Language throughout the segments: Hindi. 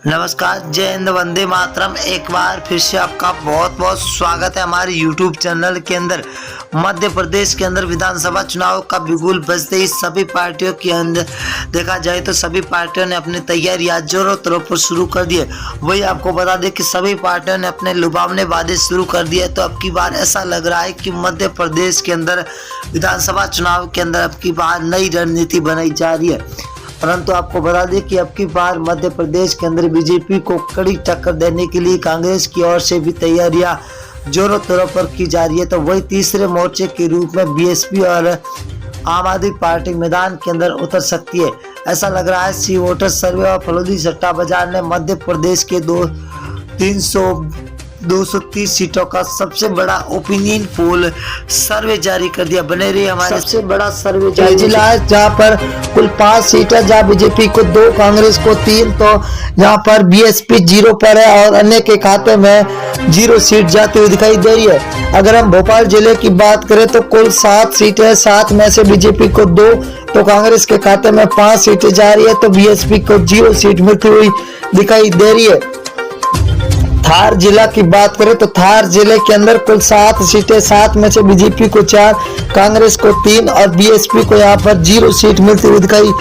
नमस्कार, जय हिंद, वंदे मातरम। एक बार फिर से आपका बहुत बहुत स्वागत है हमारे YouTube चैनल के अंदर। मध्य प्रदेश के अंदर विधानसभा चुनाव का बिगुल बजते ही सभी पार्टियों के अंदर देखा जाए तो सभी पार्टियों ने अपनी तैयारियां जोरों तौर पर शुरू कर दी है। वही आपको बता दें कि सभी पार्टियों ने अपने लुभावने वादे शुरू कर दिए। तो अब की बार ऐसा लग रहा है कि मध्य प्रदेश के अंदर विधानसभा चुनाव के अंदर अब की बार नई रणनीति बनाई जा रही है। परंतु आपको बता दें कि अब की बार मध्य प्रदेश के अंदर बीजेपी को कड़ी टक्कर देने के लिए कांग्रेस की ओर से भी तैयारियां जोरों तौर पर की जा रही है। तो वही तीसरे मोर्चे के रूप में बीएसपी और आम आदमी पार्टी मैदान के अंदर उतर सकती है। ऐसा लग रहा है सी वोटर सर्वे और फलोदी सट्टा बाजार ने मध्य प्रदेश के 230 सीटों का सबसे बड़ा ओपिनियन पोल सर्वे जारी कर दिया। बने रही हमारे सबसे बड़ा सर्वे जारी जिला है जहाँ पर कुल 5 सीट है, जहाँ बीजेपी को 2, कांग्रेस को 3। तो यहाँ पर बीएसपी 0 पर है और अन्य के खाते में 0 सीट जाती हुई दिखाई दे रही है। अगर हम भोपाल जिले की बात करें तो कुल 7 सीटें है, 7 में से बीजेपी को 2 तो कांग्रेस के खाते में 5 सीटें जा रही है। तो बीएसपी को 0 सीट मिलती हुई दिखाई दे रही है। धार जिला की बात करें तो धार जिले के अंदर कुल 7 सीटें, 7 में से बीजेपी को 4, कांग्रेस को 3 और बीएसपी को यहाँ पर 0 सीट मिलती हुई दिखाई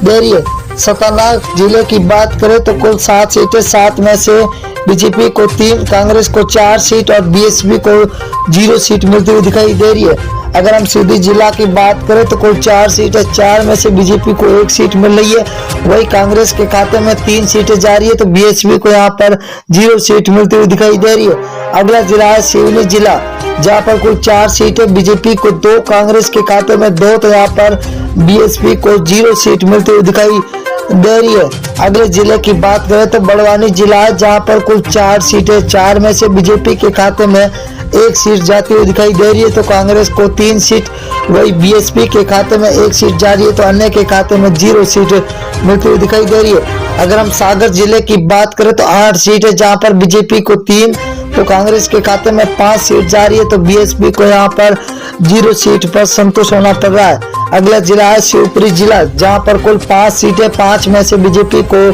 दे रही है। सताना जिले की बात करें तो कुल 7 सीटें, 7 में से बीजेपी को 3, कांग्रेस को 4 सीट और बीएसपी को 0 सीट मिलती हुई दिखाई दे रही है। अगर हम सीधी जिला की बात करें तो कुल 4 सीट है, 4 में से बीजेपी को 1 सीट मिल रही है। वही कांग्रेस के खाते में 3 सीटें जा रही है। तो बीएसपी को यहाँ पर 0 सीट मिलती हुई दिखाई दे रही है। अगला जिला है सिवनी जिला, जहाँ पर कुल 4 सीटें, बीजेपी को 2, कांग्रेस के खाते में 2 तो यहाँ पर बीएसपी को 0 सीट मिलती हुई दिखाई दे रही है। अगले जिले की बात करें तो बड़वानी जिला है, जहाँ पर कुल 4 सीटें, 4 में से बीजेपी के खाते में 1 सीट जाती हुई दिखाई दे रही है। तो कांग्रेस को 3 सीट, वही बीएसपी के खाते में 1 सीट जा रही है। तो अन्य के खाते में 0 सीट मिलती हुई दिखाई दे रही है। अगर हम सागर जिले की बात करें तो 8 सीट है, जहाँ पर बीजेपी को 3 तो कांग्रेस के खाते में 5 सीट जा रही है। तो बीएसपी को यहाँ पर 0 सीट पर संतुष्ट होना पड़ रहा है। अगला जिला है शिवपुरी जिला, जहाँ पर कुल 5 सीटें, 5 में से बीजेपी को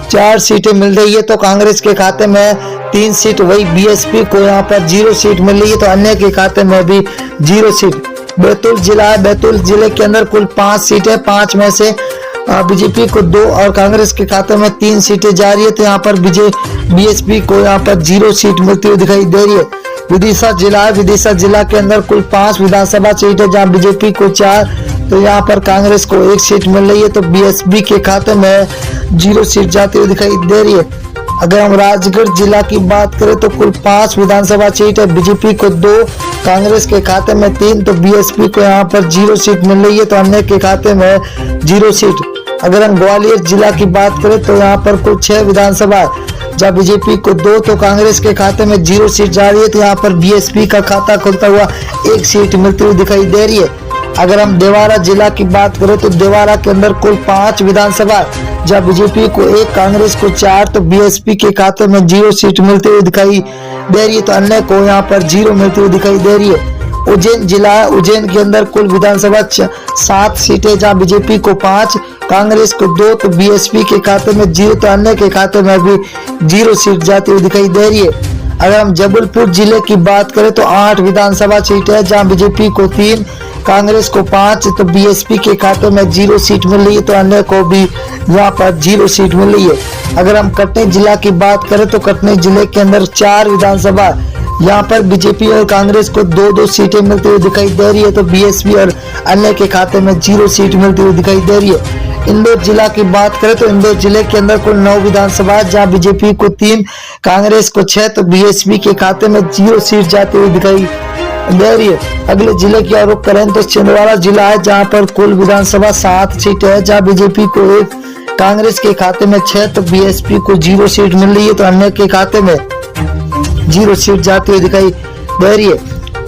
4 सीटें मिल रही है। तो कांग्रेस के खाते में 3 सीट, वही बीएसपी को यहाँ पर 0 सीट मिल रही है। तो अन्य के खाते में भी 0 सीट। बैतूल जिला है, बैतूल जिले के अंदर कुल 5 सीटें, 5 में से बीजेपी को 2 और कांग्रेस के खाते में 3 सीटें जा रही है। तो यहाँ पर बीएसपी को यहाँ पर 0 सीट मिलती हुई दिखाई दे रही है। विदिशा जिला है, विदिशा जिला के अंदर कुल 5 विधानसभा सीट है, जहाँ बीजेपी को 4 तो यहाँ पर कांग्रेस को 1 सीट मिल रही है। तो बीएसपी के खाते में 0 सीट जाती हुई दिखाई दे रही है। अगर हम राजगढ़ जिला की बात करें तो कुल 5 विधानसभा सीट है, बीजेपी को 2, कांग्रेस के खाते में 3 तो बीएसपी को यहाँ पर 0 सीट मिल रही है। तो अन्य के खाते में 0 सीट। अगर हम ग्वालियर जिला की बात करें तो यहाँ पर कुल 6 विधानसभा, जहाँ बीजेपी को 2 तो कांग्रेस के खाते में 0 सीट जा रही है। तो यहाँ पर बीएसपी का खाता खुलता हुआ 1 सीट मिलती हुई दिखाई दे रही है। अगर हम देवारा जिला की बात करें तो देवारा के अंदर कुल 5 विधानसभा, जहाँ बीजेपी को 1, कांग्रेस को 4 तो बीएसपी के खाते में 0 सीट मिलती हुई दिखाई दे रही है। तो अन्य को यहाँ पर 0 मिलती हुई दिखाई दे रही है। उज्जैन जिला है, उज्जैन के अंदर कुल विधानसभा 7 सीटें, जहाँ बीजेपी को 5, कांग्रेस को 2 तो बीएसपी के खाते में 0 तो अन्य के खाते में भी 0 सीट जाती हुई दिखाई दे रही है। अगर हम जबलपुर जिले की बात करें तो 8 विधानसभा सीट है, जहाँ बीजेपी को 3, कांग्रेस को 5 तो बीएसपी के खाते में 0 सीट मिल रही है। तो अन्य को भी यहाँ पर 0 सीट मिल रही है। अगर हम कटनी जिला की बात करें तो कटनी जिले के अंदर 4 विधानसभा, यहाँ पर बीजेपी और कांग्रेस को 2-2 सीटें मिलती हुई दिखाई दे रही है। तो बीएसपी और अन्य के खाते में 0 सीट मिलती हुई दिखाई दे रही है। इंदौर जिला की बात करें तो इंदौर जिले के अंदर कुल 9 विधानसभा, जहाँ बीजेपी को 3, कांग्रेस को 6 तो बीएसपी के खाते में 0 सीट जाती हुई दिखाई दे रही है। अगले जिले की ओर रुख करें तो छिंदवाड़ा जिला है, जहाँ पर कुल विधानसभा 7 सीटें है, जहाँ बीजेपी को 1, कांग्रेस के खाते में 6 तो बीएसपी को 0 सीट मिल रही है। तो अन्य के खाते में 0 सीट जाती हुई दिखाई दे रही है।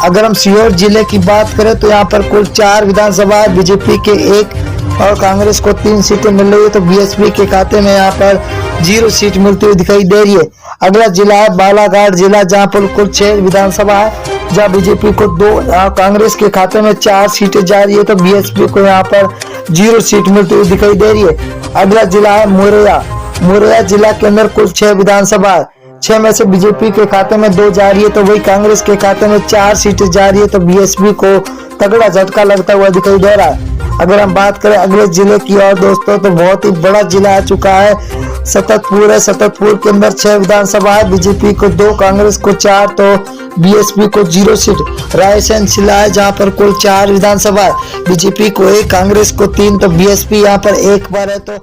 अगर हम सीहोर जिले की बात करें तो यहाँ पर कुल 4 विधानसभा, बीजेपी के 1 और कांग्रेस को 3 सीटें मिल रही है। तो बीएसपी के खाते में यहाँ पर 0 सीट मिलती हुई दिखाई दे रही है। अगला जिला है बालाघाट जिला, जहाँ पर कुल 6 विधानसभा है, जहाँ बीजेपी को 2, कांग्रेस के खाते में 4 सीटें जा रही है। तो बीएसपी को यहाँ पर 0 सीट मिलती हुई दिखाई दे रही है। अगला जिला है मोरैया, मुरैना जिला के अंदर कुल 6 विधानसभा, 6 में से बीजेपी के खाते में 2 जा रही है, तो वही कांग्रेस के खाते में 4 सीटें जा रही है, तो बीएसपी को तगड़ा झटका लगता हुआ दिखाई दे रहा है। अगर हम बात करें अगले जिले की और दोस्तों, तो बहुत ही बड़ा जिला आ चुका है सततपुर है। सततपुर के अंदर 6 विधानसभा है, बीजेपी को 2, कांग्रेस को 4, तो बीएसपी को 0 सीट। रायसेन जिला है जहां पर कुल 4 विधानसभा है, बीजेपी को 1, कांग्रेस को 3, तो बीएसपी यहां पर 1 पर है। तो